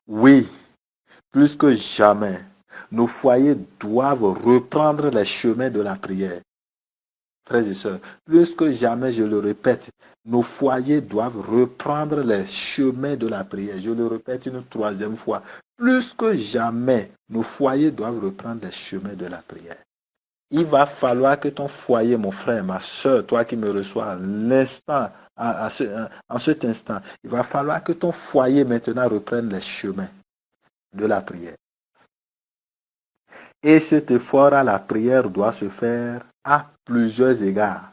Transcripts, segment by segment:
Oui, plus que jamais, nos foyers doivent reprendre les chemins de la prière. Frères et sœurs, plus que jamais, je le répète, nos foyers doivent reprendre les chemins de la prière. Je le répète une troisième fois. Plus que jamais, nos foyers doivent reprendre les chemins de la prière. Il va falloir que ton foyer, mon frère, ma soeur, toi qui me reçois à l'instant, en cet instant, il va falloir que ton foyer maintenant reprenne les chemins de la prière. Et cet effort à la prière doit se faire à plusieurs égards,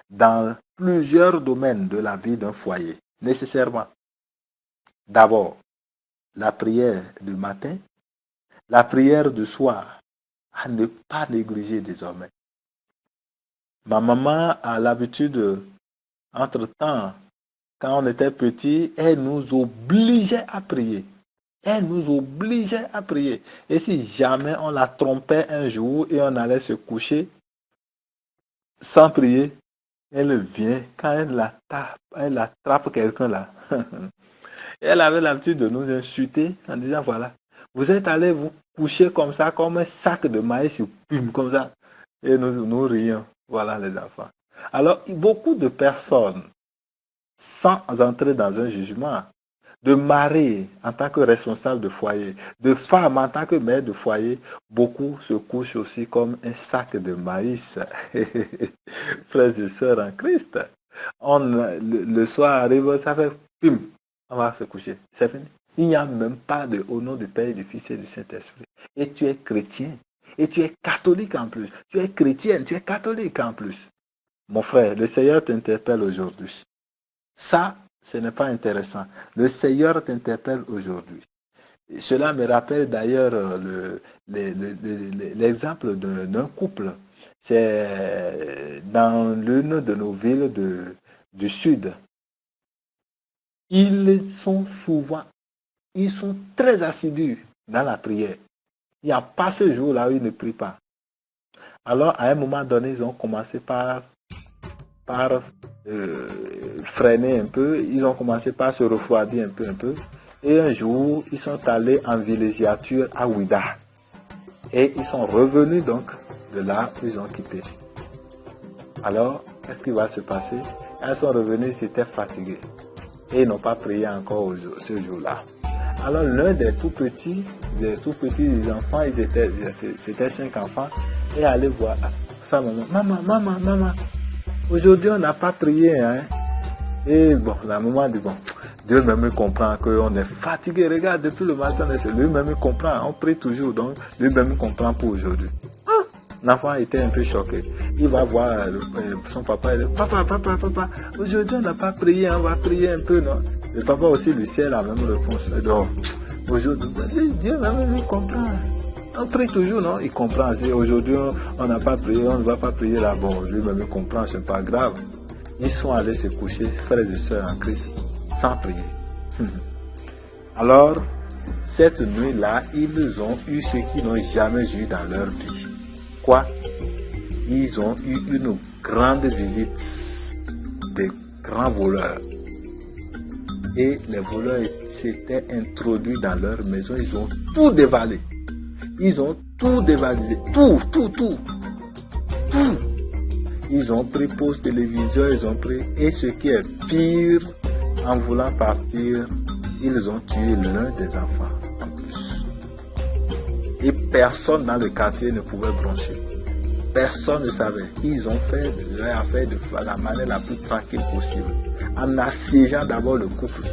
dans plusieurs domaines de la vie d'un foyer, nécessairement. D'abord, la prière du matin, la prière du soir, à ne pas négliger désormais. Ma maman a l'habitude, entre-temps, quand on était petit, elle nous obligeait à prier. Elle nous obligeait à prier. Et si jamais on la trompait un jour et on allait se coucher sans prier, elle vient, quand elle attrape quelqu'un là. Elle avait l'habitude de nous insulter en disant, voilà, vous êtes allés vous coucher comme ça, comme un sac de maïs, comme ça. Et nous rions. Voilà les enfants. Alors, beaucoup de personnes, sans entrer dans un jugement, de mari en tant que responsable de foyer, de femme en tant que mère de foyer, beaucoup se couchent aussi comme un sac de maïs. Frères et sœurs en Christ, le soir arrive, ça fait pim, on va se coucher. C'est fini. Il n'y a même pas de au nom du Père, du Fils et du Saint-Esprit. Et tu es chrétien. Et tu es catholique en plus. Tu es chrétienne, tu es catholique en plus. Mon frère, le Seigneur t'interpelle aujourd'hui. Ça, ce n'est pas intéressant. Le Seigneur t'interpelle aujourd'hui. Cela me rappelle d'ailleurs l'exemple d'un couple. C'est dans l'une de nos villes du sud. Ils sont très assidus dans la prière. Il n'y a pas ce jour-là où ils ne prient pas. Alors, à un moment donné, ils ont commencé par freiner un peu. Ils ont commencé par se refroidir un peu. Et un jour, ils sont allés en villégiature à Ouida. Et ils sont revenus donc de là où ils ont quitté. Alors, qu'est-ce qui va se passer? Quand ils sont revenus, ils étaient fatigués. Et ils n'ont pas prié encore ce jour-là. Alors, l'un des tout petits enfants, c'était 5 enfants, est allé voir sa maman. Maman, aujourd'hui, on n'a pas prié, hein. Et bon, la maman dit, bon, Dieu même comprend qu'on est fatigué. Regarde, depuis le matin, lui-même comprend. On prie toujours, donc lui-même comprend pour aujourd'hui. L'enfant était un peu choqué. Il va voir son papa et dit, papa, aujourd'hui on n'a pas prié, on va prier un peu, non? Le papa aussi lui sait la même réponse. Donc, aujourd'hui, Dieu même comprend. On prie toujours, non? Il comprend. Aujourd'hui on n'a pas prié, on ne va pas prier là. Bon, lui-même comprend, c'est pas grave. Ils sont allés se coucher, frères et sœurs en Christ, sans prier. Alors, cette nuit-là, ils ont eu ce qu'ils n'ont jamais eu dans leur vie. Quoi? Ils ont eu une grande visite des grands voleurs. Et les voleurs s'étaient introduits dans leur maison, ils ont tout dévalé. Ils ont tout dévalisé. Tout. Ils ont pris poste téléviseur, ils ont pris. Et ce qui est pire, en voulant partir, ils ont tué l'un des enfants en plus. Et personne dans le quartier ne pouvait broncher. Personne ne savait. Ils ont fait leur affaire de la manière la plus tranquille possible. En assiégeant d'abord le couple.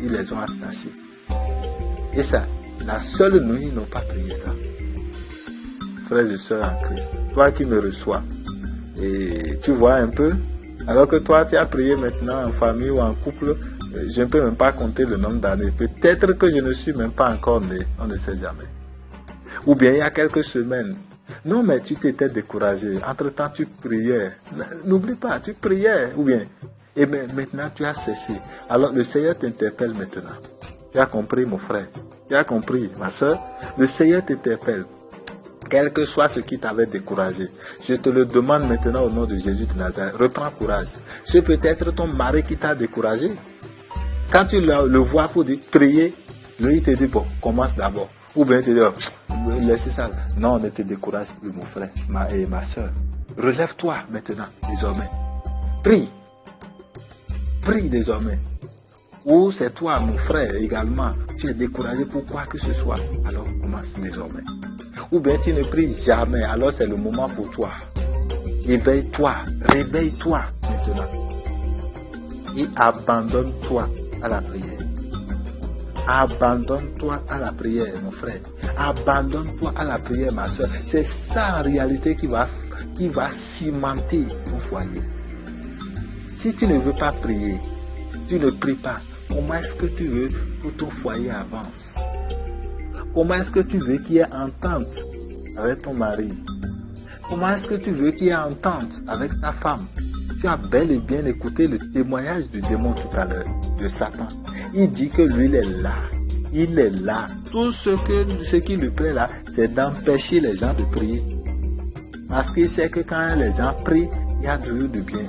Ils les ont attachés. Et ça, la seule nuit, ils n'ont pas prié ça. Frères et sœurs en Christ, toi qui me reçois, et tu vois un peu, alors que toi tu as prié maintenant en famille ou en couple, je ne peux même pas compter le nombre d'années. Peut-être que je ne suis même pas encore né, on ne sait jamais. Ou bien il y a quelques semaines, non mais tu t'étais découragé, entre-temps tu priais, n'oublie pas, tu priais, ou bien, et maintenant tu as cessé. Alors le Seigneur t'interpelle maintenant. Tu as compris mon frère, tu as compris ma soeur, le Seigneur t'interpelle. Quel que soit ce qui t'avait découragé, je te le demande maintenant au nom de Jésus de Nazareth. Reprends courage. C'est peut-être ton mari qui t'a découragé. Quand tu le vois pour dire prier, Lui, il te dit, bon, commence d'abord. Ou bien il te dit, oh, laissez ça. Non, ne te décourage plus, mon frère et ma soeur. Relève-toi maintenant, désormais. Prie. Prie désormais. Ou c'est toi, mon frère, également. Tu es découragé pour quoi que ce soit. Alors commence désormais. Ou bien tu ne pries jamais. Alors c'est le moment pour toi. Réveille-toi. Réveille-toi maintenant. Et abandonne-toi à la prière. Abandonne-toi à la prière, mon frère. Abandonne-toi à la prière, ma soeur. C'est ça en réalité qui va cimenter ton foyer. Si tu ne veux pas prier, tu ne pries pas, comment est-ce que tu veux que ton foyer avance? Comment est-ce que tu veux qu'il y ait entente avec ton mari? Comment est-ce que tu veux qu'il y ait entente avec ta femme? Tu as bel et bien écouté le témoignage du démon tout à l'heure, de Satan. Il dit que lui, il est là. Il est là. Tout ce qui lui plaît là, c'est d'empêcher les gens de prier. Parce qu'il sait que quand les gens prient, il y a toujours du bien.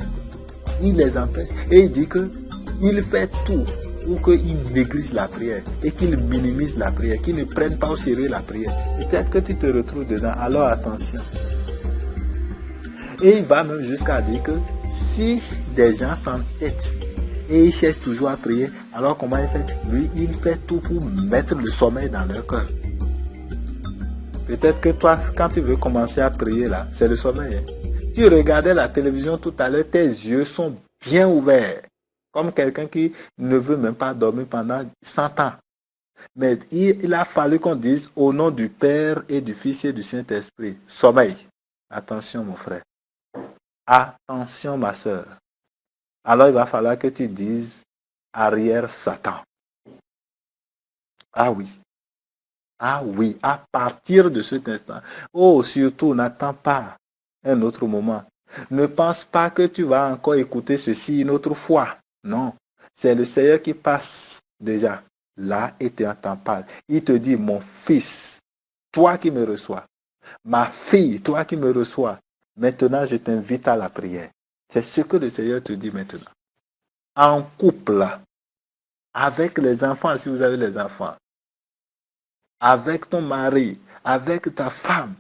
Il les empêche. Et il dit qu'il fait tout pour qu'ils négligent la prière et qu'ils minimisent la prière, qu'ils ne prennent pas au sérieux la prière. Peut-être que tu te retrouves dedans. Alors attention. Et il va même jusqu'à dire que si des gens s'entêtent et ils cherchent toujours à prier, alors comment il fait? Lui, il fait tout pour mettre le sommeil dans leur cœur. Peut-être que toi, quand tu veux commencer à prier là, c'est le sommeil. Hein? Tu regardais la télévision tout à l'heure, tes yeux sont bien ouverts. Comme quelqu'un qui ne veut même pas dormir pendant 100 ans. Mais il a fallu qu'on dise au nom du Père et du Fils et du Saint-Esprit, sommeil. Attention mon frère. Attention ma soeur. Alors il va falloir que tu dises arrière Satan. Ah oui. Ah oui, à partir de cet instant. Oh, surtout, n'attends pas un autre moment. Ne pense pas que tu vas encore écouter ceci une autre fois. Non, c'est le Seigneur qui passe déjà là et t'entend parler. Il te dit, mon fils, toi qui me reçois, ma fille, toi qui me reçois, maintenant je t'invite à la prière. C'est ce que le Seigneur te dit maintenant. En couple, avec les enfants, si vous avez les enfants, avec ton mari, avec ta femme,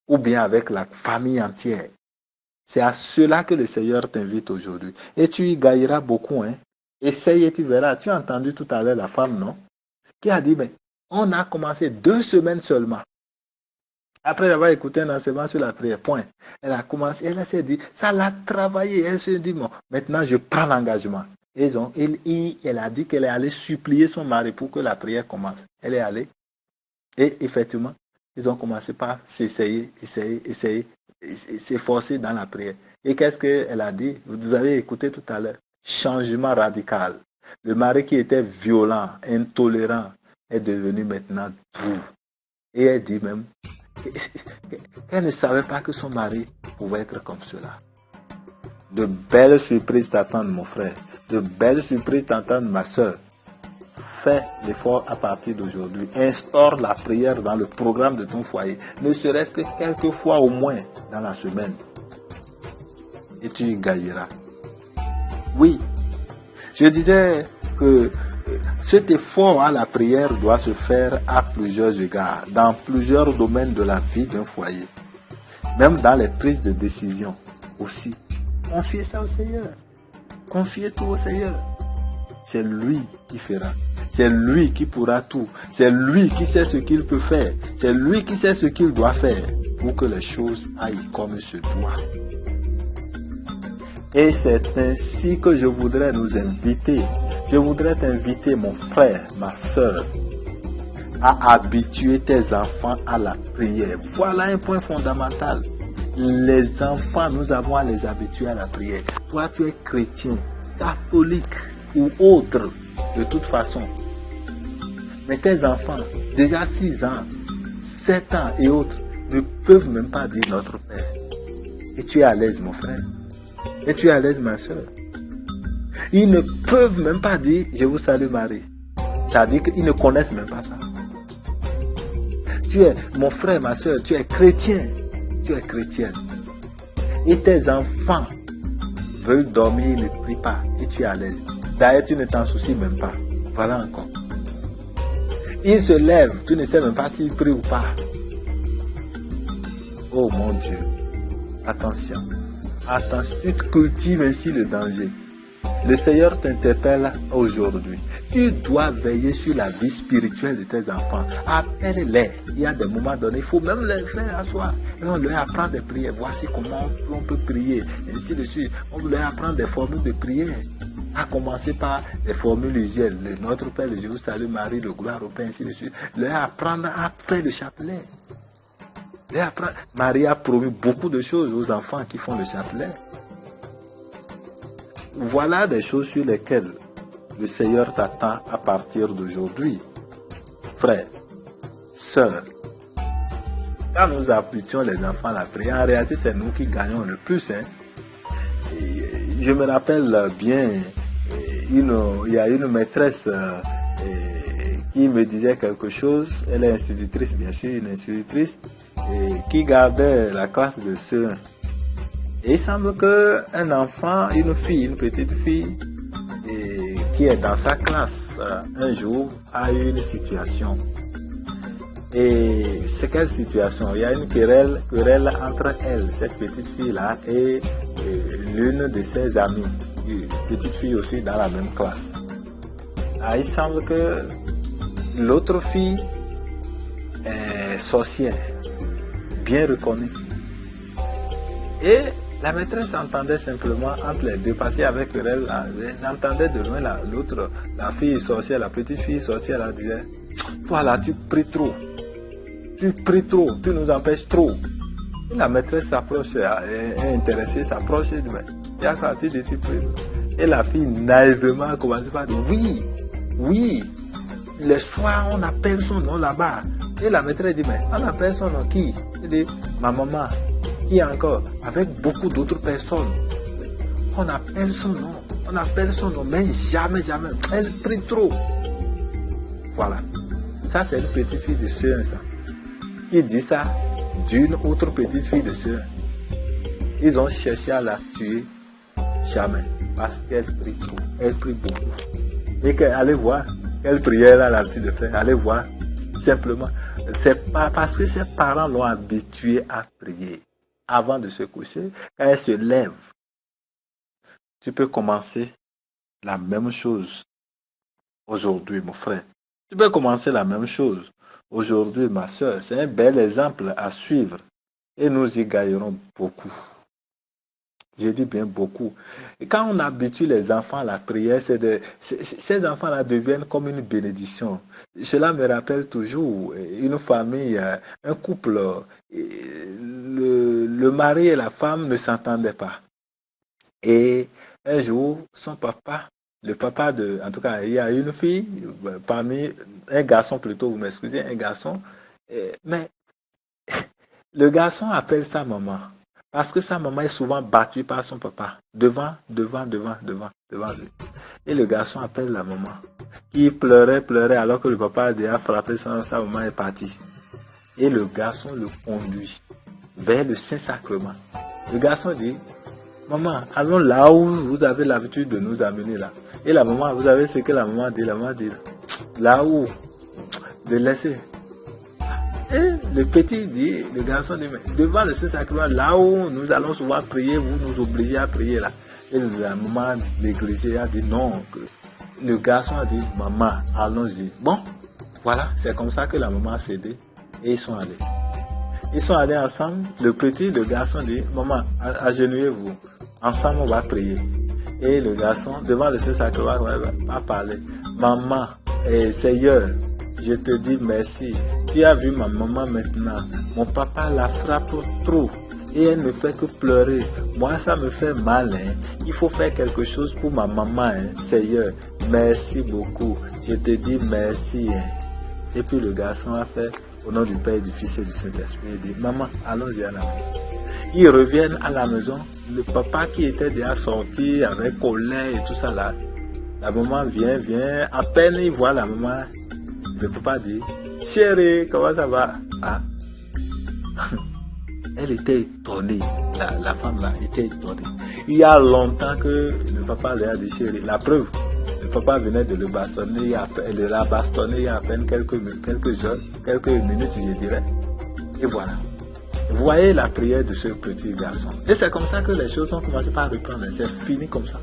ou bien avec la famille entière. C'est à cela que le Seigneur t'invite aujourd'hui. Et tu y gagneras beaucoup. Hein. Essaye et tu verras. Tu as entendu tout à l'heure la femme, non? Qui a dit, mais on a commencé 2 semaines seulement. Après avoir écouté un enseignement sur la prière, point. Elle a commencé, elle s'est dit, ça l'a travaillé. Elle s'est dit, bon, maintenant je prends l'engagement. Et donc, elle a dit qu'elle est allée supplier son mari pour que la prière commence. Elle est allée. Et effectivement, ils ont commencé par essayer, s'efforcer dans la prière. Et qu'est-ce qu'elle a dit? Vous avez écouté tout à l'heure. Changement radical. Le mari qui était violent, intolérant, est devenu maintenant doux. Et elle dit même qu'elle ne savait pas que son mari pouvait être comme cela. De belles surprises t'attendent, mon frère. De belles surprises t'attendent, ma soeur. Fais l'effort à partir d'aujourd'hui. Instaure la prière dans le programme de ton foyer. Ne serait-ce que quelques fois au moins dans la semaine. Et tu y gagneras. Oui, je disais que cet effort à la prière doit se faire à plusieurs égards, dans plusieurs domaines de la vie d'un foyer. Même dans les prises de décision aussi. Confiez ça au Seigneur. Confiez tout au Seigneur. C'est lui qui fera. C'est lui qui pourra tout. C'est lui qui sait ce qu'il peut faire. C'est lui qui sait ce qu'il doit faire pour que les choses aillent comme il se doit. Et c'est ainsi que je voudrais nous inviter. Je voudrais t'inviter, mon frère, ma soeur, à habituer tes enfants à la prière. Voilà un point fondamental. Les enfants, nous avons à les habituer à la prière. Toi, tu es chrétien, catholique ou autre, de toute façon. Mais tes enfants, déjà 6 ans, 7 ans et autres, ne peuvent même pas dire notre Père. Et tu es à l'aise, mon frère. Et tu es à l'aise, ma soeur. Ils ne peuvent même pas dire je vous salue Marie. Ça veut dire qu'ils ne connaissent même pas ça. Tu es mon frère, ma soeur, tu es chrétien. Tu es chrétienne. Et tes enfants veulent dormir, ils ne prient pas. Et tu es à l'aise. D'ailleurs, tu ne t'en soucies même pas. Voilà encore. Il se lève, tu ne sais même pas s'il prie ou pas. Oh mon Dieu, attention, attention, tu cultives ainsi le danger. Le Seigneur t'interpelle aujourd'hui. Tu dois veiller sur la vie spirituelle de tes enfants. Appelle-les. Il y a des moments donnés, il faut même les faire asseoir. Et on leur apprend des prières. Voici comment on peut prier. Ainsi de suite. On leur apprend des formules de prière. À commencer par les formules usuelles. Le Notre Père, le Je vous salue Marie, le gloire au Père, ainsi de suite. Leur apprendre à faire le chapelet. Marie a promis beaucoup de choses aux enfants qui font le chapelet. Voilà des choses sur lesquelles le Seigneur t'attend à partir d'aujourd'hui. Frères, sœurs, quand nous habituons les enfants à la prière, en réalité c'est nous qui gagnons le plus. Et je me rappelle bien, il y a une maîtresse qui me disait quelque chose. Elle est institutrice, bien sûr, une institutrice, qui gardait la classe de ceux. Et il semble qu'un enfant, une fille, une petite fille, qui est dans sa classe, un jour, a eu une situation. Et c'est quelle situation? Il y a une querelle entre elle, cette petite fille-là, et l'une de ses amies, une petite fille aussi dans la même classe. Ah, il semble que l'autre fille est sorcière, bien reconnue. Et la maîtresse entendait simplement entre les deux, parce qu'avec elle, elle entendait de loin l'autre, la fille sorcière, la petite fille sorcière, elle disait, voilà, tu pries trop, tu nous empêches trop. Et la maîtresse s'approche, est intéressée, s'approche et dit, mais il y a quand tu dis tu pries. Et la fille naïvement a commencé par dire, oui, le soir on appelle son nom là-bas. Et la maîtresse dit, mais on appelle son nom qui? Elle dit, ma maman. Qui encore, avec beaucoup d'autres personnes, on appelle son nom, mais jamais, elle prie trop. Voilà. Ça, c'est une petite fille de sœur, ça. Qui dit ça d'une autre petite fille de sœur. Ils ont cherché à la tuer, jamais, parce qu'elle prie trop, elle prie beaucoup. Et allez voir, quelle prière elle a l'habitude de faire, allez voir, simplement. C'est pas parce que ses parents l'ont habituée à prier. Avant de se coucher, quand elle se lève, tu peux commencer la même chose aujourd'hui, mon frère. Tu peux commencer la même chose aujourd'hui, ma soeur. C'est un bel exemple à suivre et nous y gagnerons beaucoup. J'ai dit bien beaucoup. Et quand on habitue les enfants à la prière, ces enfants-là deviennent comme une bénédiction. Cela me rappelle toujours une famille, un couple, le mari et la femme ne s'entendaient pas. Et un jour, son papa, le papa de... En tout cas, il y a une fille, parmi un garçon plutôt, vous m'excusez, un garçon. Mais le garçon appelle sa maman. Parce que sa maman est souvent battue par son papa. Devant lui. Et le garçon appelle la maman. Qui pleurait alors que le papa a déjà frappé sa maman est partie. Et le garçon le conduit vers le Saint-Sacrement. Le garçon dit, maman, allons là où vous avez l'habitude de nous amener là. Et la maman, vous savez ce que la maman dit? La maman dit, là où? De laisser. Et le petit dit, le garçon dit, mais devant le Saint-Sacrement, là où nous allons souvent prier, vous nous obligez à prier là. Et la maman négligée a dit non. Le garçon a dit, maman, allons-y. Bon, voilà, c'est comme ça que la maman a cédé. Et ils sont allés. Ils sont allés ensemble. Le petit, le garçon dit, maman, agenouillez-vous. Ensemble, on va prier. Et le garçon, devant le Saint-Sacrement, va parler. Maman, Seigneur, je te dis merci. Tu as vu ma maman maintenant. Mon papa la frappe trop. Et elle ne fait que pleurer. Moi, ça me fait mal. Il faut faire quelque chose pour ma maman. Seigneur, merci beaucoup. Je te dis merci. Et puis le garçon a fait, au nom du Père, du Fils et du Saint-Esprit, il dit, maman, allons-y à la maison. Ils reviennent à la maison. Le papa qui était déjà sorti avec colère et tout ça là. La maman vient. À peine il voit la maman. Le papa dit, chérie, comment ça va? Ah. Elle était étonnée. La femme là était étonnée. Il y a longtemps que le papa lui a dit, chérie, la preuve. Le papa venait de le bastonner, de la bastonner il y a à peine quelques minutes, je dirais. Et voilà. Vous voyez la prière de ce petit garçon. Et c'est comme ça que les choses ont commencé par reprendre. C'est fini comme ça.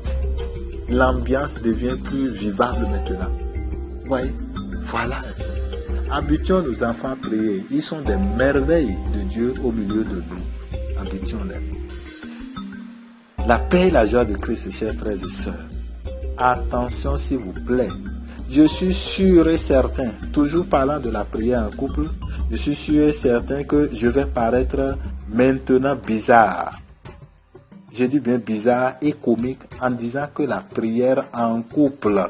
L'ambiance devient plus vivable maintenant. Vous voyez? Voilà. Habituons nos enfants à prier. Ils sont des merveilles de Dieu au milieu de nous. Habituons-les. La paix et la joie de Christ, chers frères et sœurs. Attention s'il vous plaît. Je suis sûr et certain, toujours parlant de la prière en couple, je suis sûr et certain que je vais paraître maintenant bizarre. Je dis bien bizarre et comique en disant que la prière en couple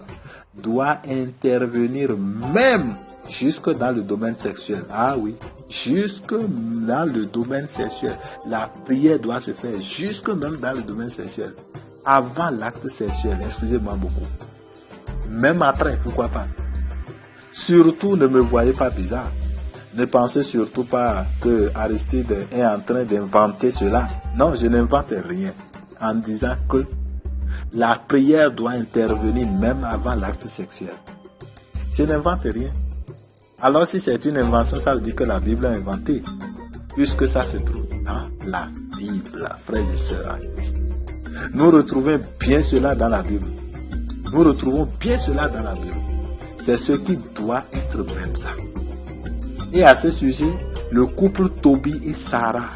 doit intervenir même jusque dans le domaine sexuel. Ah oui, jusque dans le domaine sexuel. La prière doit se faire jusque même dans le domaine sexuel. Avant l'acte sexuel, excusez-moi beaucoup. Même après, pourquoi pas. Surtout, ne me voyez pas bizarre. Ne pensez surtout pas que Aristide est en train d'inventer cela. Non, je n'invente rien en disant que la prière doit intervenir même avant l'acte sexuel. Je n'invente rien. Alors si c'est une invention, ça veut dire que la Bible a inventé. Puisque ça se trouve dans la Bible, frères et sœurs en Christ. Nous retrouvons bien cela dans la Bible. Nous retrouvons bien cela dans la Bible. C'est ce qui doit être même ça. Et à ce sujet, le couple Toby et Sarah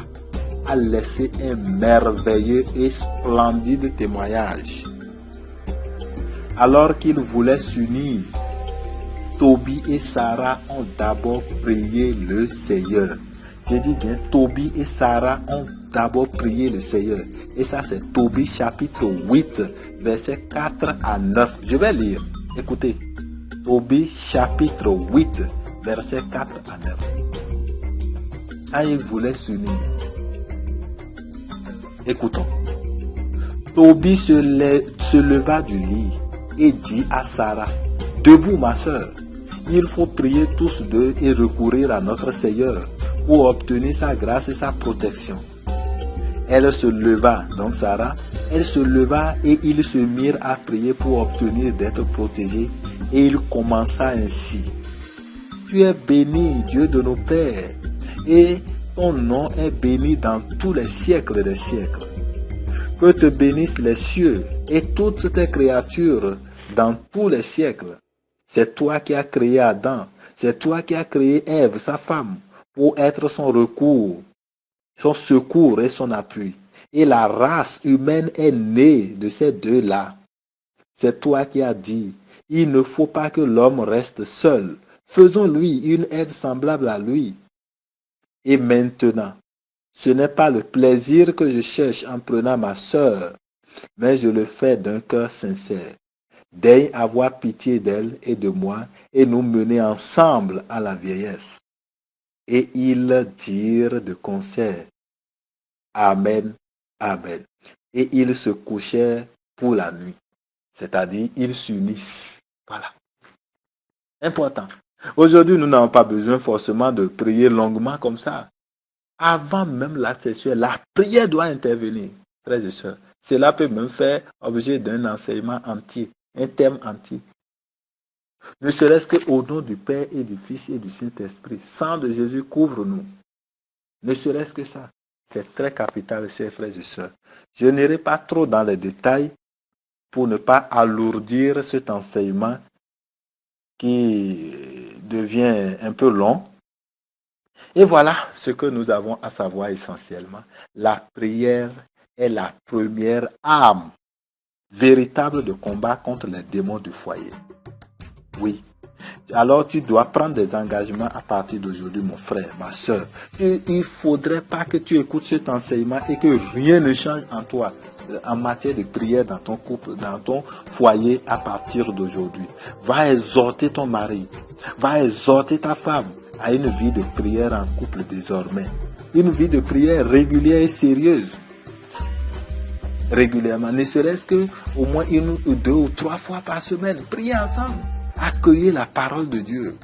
a laissé un merveilleux et splendide témoignage. Alors qu'ils voulaient s'unir, Toby et Sarah ont d'abord prié le Seigneur. J'ai dit bien, Toby et Sarah ont d'abord prié le Seigneur. Et ça, c'est Tobie chapitre 8, versets 4 à 9. Je vais lire. Écoutez. Tobie chapitre 8, versets 4 à 9. Quand ils voulaient s'unir. Écoutons. Tobie se leva du lit et dit à Sarah, « Debout, ma soeur, il faut prier tous deux et recourir à notre Seigneur pour obtenir sa grâce et sa protection. » Elle se leva, donc Sarah, elle se leva et ils se mirent à prier pour obtenir d'être protégés. Et il commença ainsi. Tu es béni, Dieu de nos pères, et ton nom est béni dans tous les siècles des siècles. Que te bénissent les cieux et toutes tes créatures dans tous les siècles. C'est toi qui as créé Adam, c'est toi qui as créé Ève, sa femme, pour être son recours, son secours et son appui. Et la race humaine est née de ces deux-là. C'est toi qui as dit, il ne faut pas que l'homme reste seul. Faisons-lui une aide semblable à lui. Et maintenant, ce n'est pas le plaisir que je cherche en prenant ma sœur, mais je le fais d'un cœur sincère. Daigne avoir pitié d'elle et de moi et nous mener ensemble à la vieillesse. Et ils dirent de concert, Amen, Amen. Et ils se couchèrent pour la nuit. C'est-à-dire, ils s'unissent. Voilà. Important. Aujourd'hui, nous n'avons pas besoin forcément de prier longuement comme ça. Avant même l'acte sexuel, la prière doit intervenir, frères et sœurs. Cela peut même faire objet d'un enseignement entier, un thème entier. Ne serait-ce qu'au nom du Père et du Fils et du Saint-Esprit. Sang de Jésus couvre-nous. Ne serait-ce que ça. C'est très capital, chers frères et sœurs. Je n'irai pas trop dans les détails pour ne pas alourdir cet enseignement qui devient un peu long. Et voilà ce que nous avons à savoir essentiellement. La prière est la première arme véritable de combat contre les démons du foyer. Oui. Alors tu dois prendre des engagements à partir d'aujourd'hui, mon frère, ma soeur. Il ne faudrait pas que tu écoutes cet enseignement et que rien ne change en toi en matière de prière dans ton couple, dans ton foyer à partir d'aujourd'hui. Va exhorter ton mari, va exhorter ta femme à une vie de prière en couple désormais. Une vie de prière régulière et sérieuse. Régulièrement, ne serait-ce que au moins 1 ou 2 ou 3 fois par semaine. Priez ensemble. Accueillez la parole de Dieu.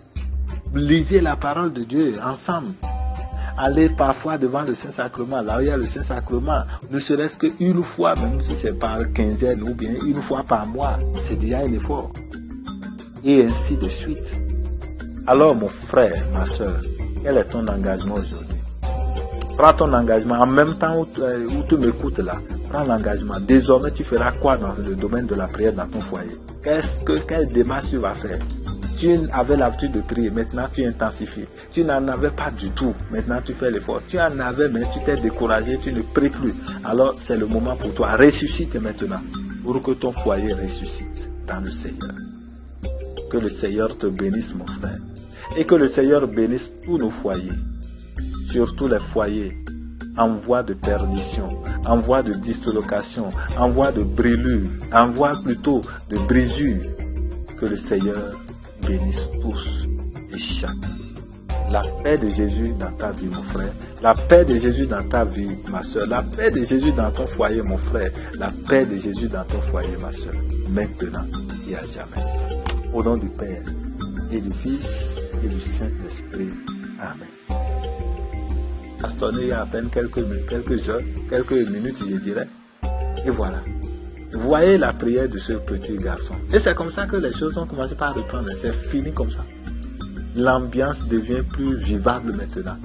Lisez la parole de Dieu ensemble. Allez parfois devant le Saint-Sacrement. Là où il y a le Saint-Sacrement, ne serait-ce qu'une fois, même si c'est par quinzaine ou bien une fois par mois, c'est déjà un effort. et ainsi de suite. Alors mon frère, ma soeur, quel est ton engagement aujourd'hui? Prends ton engagement en même temps où tu m'écoutes là. Prends l'engagement. Désormais, tu feras quoi dans le domaine de la prière dans ton foyer? Quelle démarche tu vas faire? Tu avais l'habitude de prier, maintenant tu intensifies. Tu n'en avais pas du tout, maintenant tu fais l'effort. Tu en avais, mais tu t'es découragé, tu ne pries plus. Alors c'est le moment pour toi. Ressuscite maintenant, pour que ton foyer ressuscite dans le Seigneur. Que le Seigneur te bénisse, mon frère. Et que le Seigneur bénisse tous nos foyers. Surtout les foyers en voie de perdition, en voie de dislocation, en voie de brûlure, en voie plutôt de brisure. Que le Seigneur bénisse tous et chacun. La paix de Jésus dans ta vie, mon frère. La paix de Jésus dans ta vie, ma soeur. La paix de Jésus dans ton foyer, mon frère. La paix de Jésus dans ton foyer, ma soeur. Maintenant et à jamais. Au nom du Père et du Fils et du Saint-Esprit. Amen. Pastorné il y a à peine quelques minutes, je dirais. Et voilà. Vous voyez la prière de ce petit garçon. Et c'est comme ça que les choses ont commencé par reprendre. C'est fini comme ça. L'ambiance devient plus vivable maintenant.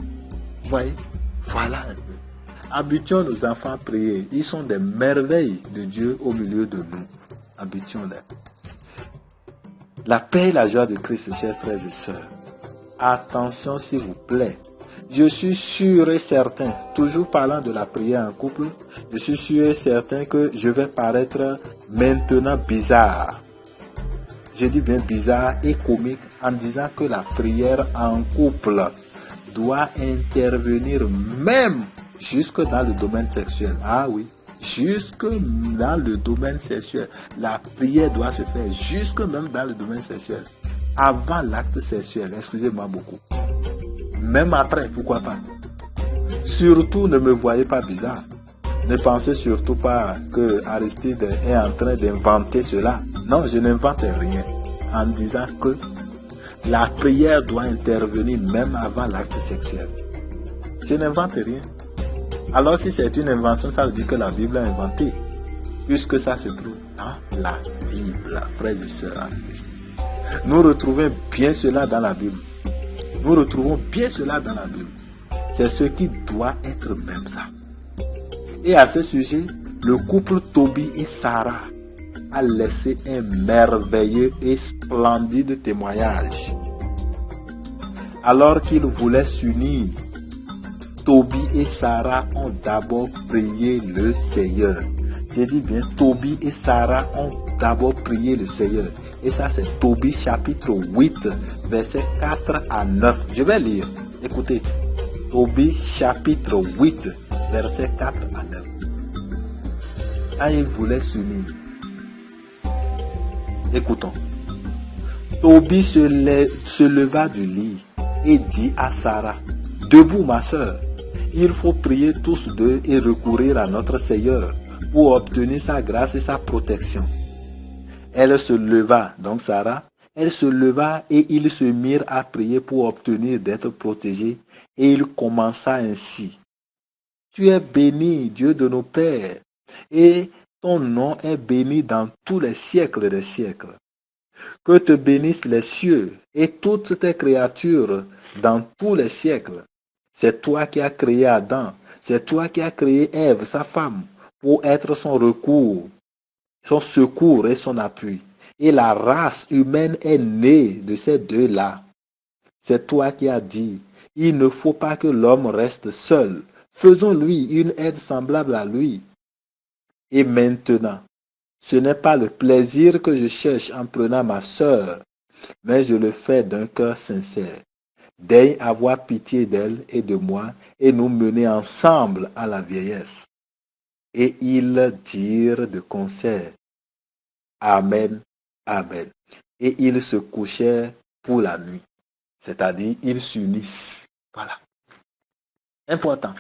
Vous voyez? Voilà un peu. Habituons nos enfants à prier. Ils sont des merveilles de Dieu au milieu de nous. Habituons-les. La paix et la joie de Christ, chers frères et sœurs. Attention s'il vous plaît. Je suis sûr et certain, toujours parlant de la prière en couple, je suis sûr et certain que je vais paraître maintenant bizarre. Je dis bien bizarre et comique en disant que la prière en couple doit intervenir même jusque dans le domaine sexuel. Ah oui, jusque dans le domaine sexuel. La prière doit se faire jusque même dans le domaine sexuel. Avant l'acte sexuel, excusez-moi beaucoup. Même après, pourquoi pas. Surtout, ne me voyez pas bizarre. Ne pensez surtout pas que Aristide est en train d'inventer cela. Non, je n'invente rien en disant que la prière doit intervenir même avant l'acte sexuel. Je n'invente rien. Alors si c'est une invention, ça veut dire que la Bible a inventé. Puisque ça se trouve dans la Bible, frères et sœurs en Christ. Nous retrouvons bien cela dans la Bible. Nous retrouvons bien cela dans la Bible. C'est ce qui doit être même ça. Et à ce sujet, le couple Tobie et Sarah a laissé un merveilleux et splendide témoignage. Alors qu'ils voulaient s'unir, Tobie et Sarah ont d'abord prié le Seigneur. J'ai dit bien, Tobie et Sarah ont d'abord prié le Seigneur. Et ça, c'est Tobie chapitre 8, versets 4 à 9. Je vais lire. Écoutez. Tobie chapitre 8, versets 4 à 9. Quand ils voulaient s'unir. Écoutons. Tobie se leva du lit et dit à Sarah, « Debout, ma soeur, il faut prier tous deux et recourir à notre Seigneur pour obtenir sa grâce et sa protection. » Elle se leva, donc Sarah, elle se leva et ils se mirent à prier pour obtenir d'être protégés. Et il commença ainsi. Tu es béni, Dieu de nos pères, et ton nom est béni dans tous les siècles des siècles. Que te bénissent les cieux et toutes tes créatures dans tous les siècles. C'est toi qui as créé Adam, c'est toi qui as créé Ève, sa femme, pour être son recours, son secours et son appui. Et la race humaine est née de ces deux-là. C'est toi qui as dit, il ne faut pas que l'homme reste seul. Faisons-lui une aide semblable à lui. Et maintenant, ce n'est pas le plaisir que je cherche en prenant ma sœur, mais je le fais d'un cœur sincère. Daigne avoir pitié d'elle et de moi et nous mener ensemble à la vieillesse. Et ils dirent de concert, Amen, Amen. Et ils se couchèrent pour la nuit. C'est-à-dire, ils s'unissent. Voilà. Important.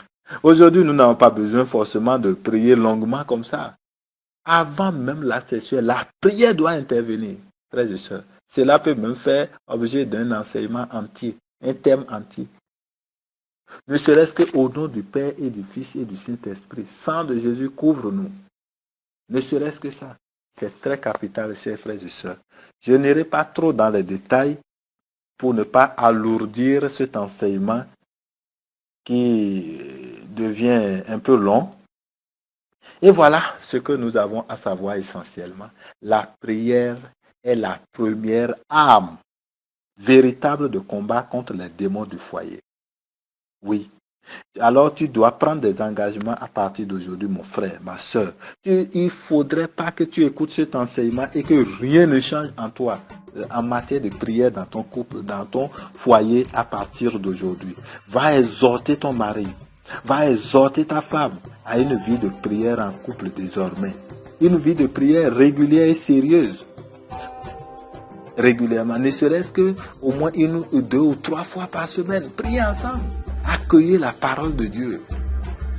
Aujourd'hui, nous n'avons pas besoin forcément de prier longuement comme ça. Avant même l'acte sexuel, la prière doit intervenir, frères et sœurs. Cela peut même faire objet d'un enseignement entier, un thème entier. Ne serait-ce qu'au nom du Père et du Fils et du Saint-Esprit. Sang de Jésus, couvre-nous. Ne serait-ce que ça. C'est très capital, chers frères et sœurs. Je n'irai pas trop dans les détails pour ne pas alourdir cet enseignement qui devient un peu long. Et voilà ce que nous avons à savoir essentiellement. La prière est la première arme véritable de combat contre les démons du foyer. Oui. Alors tu dois prendre des engagements à partir d'aujourd'hui, mon frère, ma soeur. Il ne faudrait pas que tu écoutes cet enseignement et que rien ne change en toi en matière de prière dans ton couple, dans ton foyer à partir d'aujourd'hui. Va exhorter ton mari, va exhorter ta femme à une vie de prière en couple désormais. Une vie de prière régulière et sérieuse. Régulièrement, ne serait-ce que au moins 1 ou 2 ou 3 fois par semaine. Priez ensemble. Accueillez la parole de Dieu.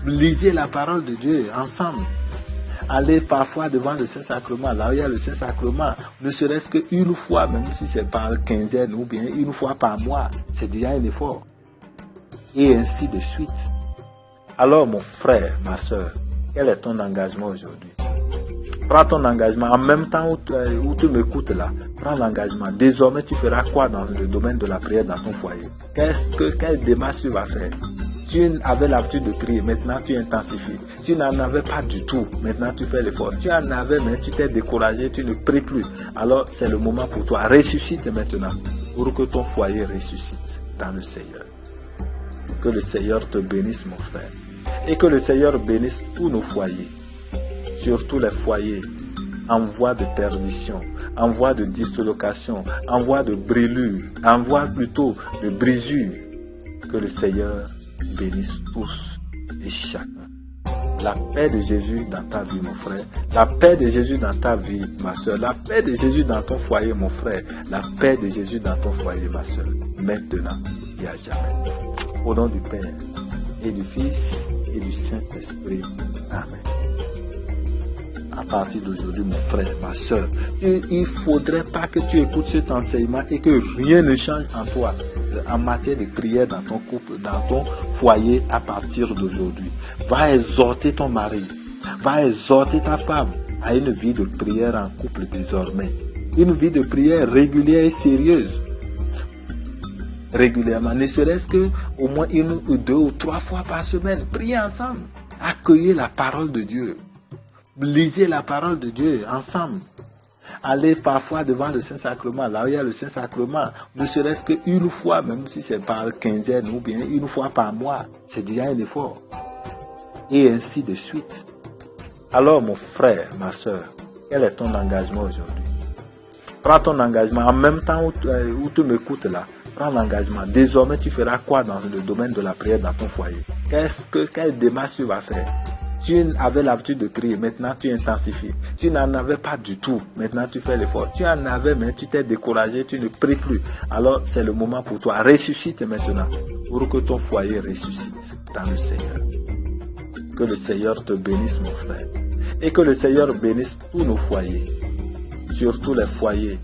Lisez la parole de Dieu ensemble. Allez parfois devant le Saint-Sacrement. Là où il y a le Saint-Sacrement, ne serait-ce qu'une fois, même si c'est par quinzaine ou bien une fois par mois, c'est déjà un effort. Et ainsi de suite. Alors mon frère, ma soeur, quel est ton engagement aujourd'hui? Prends ton engagement en même temps où tu m'écoutes là. Prends l'engagement. Désormais, tu feras quoi dans le domaine de la prière dans ton foyer? Quelle démarche tu vas faire? Tu avais l'habitude de prier, maintenant tu intensifies. Tu n'en avais pas du tout, maintenant tu fais l'effort. Tu en avais, mais tu t'es découragé, tu ne pries plus. Alors c'est le moment pour toi. Ressuscite maintenant pour que ton foyer ressuscite dans le Seigneur. Que le Seigneur te bénisse, mon frère. Et que le Seigneur bénisse tous nos foyers. Surtout les foyers en voie de perdition, en voie de dislocation, en voie de brûlure, en voie plutôt de brisure. Que le Seigneur bénisse tous et chacun. La paix de Jésus dans ta vie, mon frère. La paix de Jésus dans ta vie, ma soeur. La paix de Jésus dans ton foyer, mon frère. La paix de Jésus dans ton foyer, ma soeur. Maintenant et à jamais. Au nom du Père et du Fils et du Saint-Esprit. Amen. À partir d'aujourd'hui, mon frère, ma soeur, il ne faudrait pas que tu écoutes cet enseignement et que rien ne change en toi en matière de prière dans ton couple, dans ton foyer à partir d'aujourd'hui. Va exhorter ton mari, va exhorter ta femme à une vie de prière en couple désormais. Une vie de prière régulière et sérieuse. Régulièrement, ne serait-ce que au moins 1 ou 2 ou 3 fois par semaine. Priez ensemble. Accueillez la parole de Dieu. Lisez la parole de Dieu ensemble. Allez parfois devant le Saint-Sacrement. Là où il y a le Saint-Sacrement, ne serait-ce qu'une fois, même si c'est par quinzaine ou bien une fois par mois, c'est déjà un effort. Et ainsi de suite. Alors mon frère, ma soeur, quel est ton engagement aujourd'hui? Prends ton engagement en même temps où tu m'écoutes là. Prends l'engagement. Désormais, tu feras quoi dans le domaine de la prière dans ton foyer? Quelle démarche tu vas faire? Tu avais l'habitude de prier, maintenant tu intensifies. Tu n'en avais pas du tout, maintenant tu fais l'effort. Tu en avais, mais tu t'es découragé, tu ne pries plus. Alors c'est le moment pour toi. Ressuscite maintenant, pour que ton foyer ressuscite dans le Seigneur. Que le Seigneur te bénisse, mon frère. Et que le Seigneur bénisse tous nos foyers. Surtout les foyers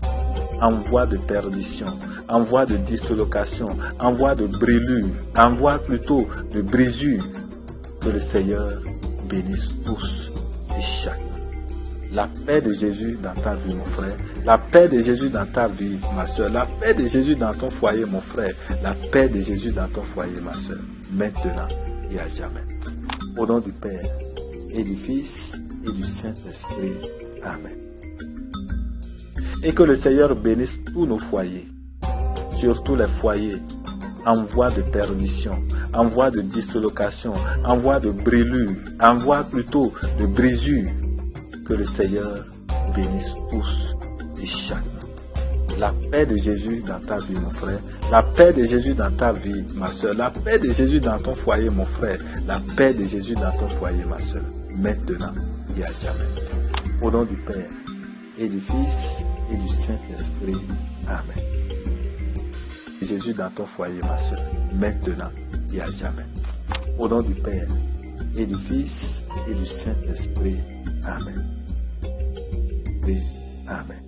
en voie de perdition, en voie de dislocation, en voie de brûlure, en voie plutôt de brisure. Que le Seigneur bénisse tous et chacun. La paix de Jésus dans ta vie, mon frère. La paix de Jésus dans ta vie, ma soeur. La paix de Jésus dans ton foyer, mon frère. La paix de Jésus dans ton foyer, ma soeur. Maintenant et à jamais. Au nom du Père et du Fils et du Saint-Esprit. Amen. Et que le Seigneur bénisse tous nos foyers. Surtout les foyers en voie de perdition, en voie de dislocation, en voie de brûlure, en voie plutôt de brisure. Que le Seigneur bénisse tous et chacun. La paix de Jésus dans ta vie, mon frère. La paix de Jésus dans ta vie, ma soeur. La paix de Jésus dans ton foyer, mon frère. La paix de Jésus dans ton foyer, ma soeur. Maintenant et à jamais. Au nom du Père et du Fils et du Saint-Esprit. Amen. Jésus dans ton foyer, ma soeur, maintenant et à jamais. Au nom du Père et du Fils et du Saint-Esprit. Amen. Amen.